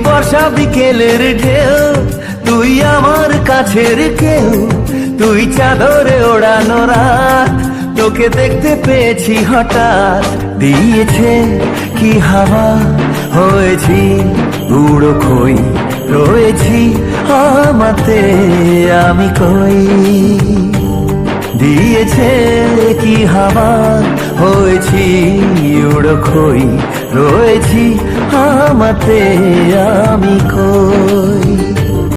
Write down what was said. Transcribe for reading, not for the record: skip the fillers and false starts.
বর্ষা বিকেলের ঢেউ, তুই আমার কাছের কেউ, তুই চাদরে ওড়ানো রাত, তোকে দেখতে পেয়েছি হঠাৎ। দিয়েছে কি হাওয়া, হয়েছি উড়ো খই, রয়েছি আমাতে আমি কই। দিয়েছে কি হাওয়া, হয়েছি উড়ো খই, রয়েছি আমাতে আমি কই।